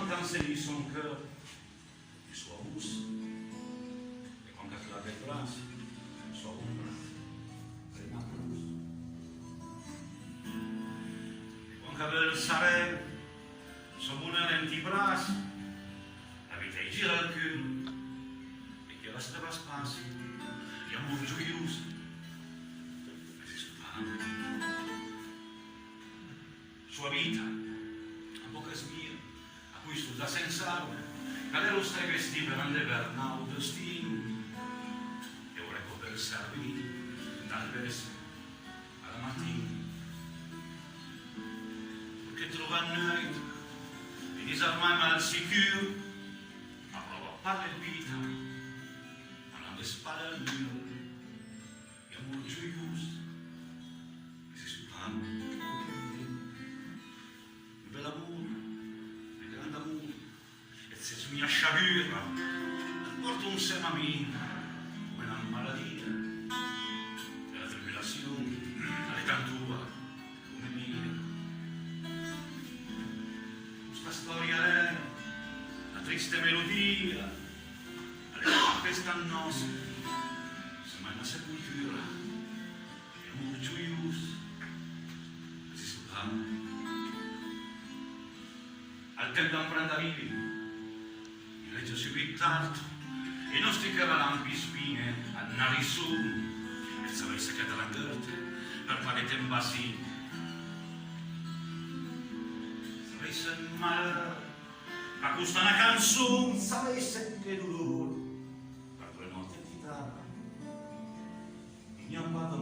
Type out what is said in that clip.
quand c'est lui son cœur, il soit rousse. Et quand il la déplace, il soit ombre. C'est ma rousse. Et quand il s'arrête, son bonheur un petit brasse, la vita il gira il cul, et che la strada spazio, gli amori gioiosi, e si stupano. Sua vita, a poca smia, a cui sulla senza cadere stai vestiti per andare per un destino, e ora ecco per servire, dal verso alla mattina, perché trova noi, e disarmai mal sicuro, ma prova a parlare vita, ma non le spalle al muro, e amore gioioso, e si stupano. L'amore, il grande amore, e se su mia sciagura porto un seno a me come una malattia, e la tribolazione, l'età tua come mia. Questa storia è la triste melodia, la festa nostra, sembra una sepoltura, e amore gioioso, e si stupano. Al tempo imprenda vivi, il leggio si pittarto, e i nostri cavalampi spine a narisum, e sapesse che te la gerte, per fare tembasini. Sapesse male, a questa una canzone, sapesse che dolore, per due notti di chitarra, mi ha fatto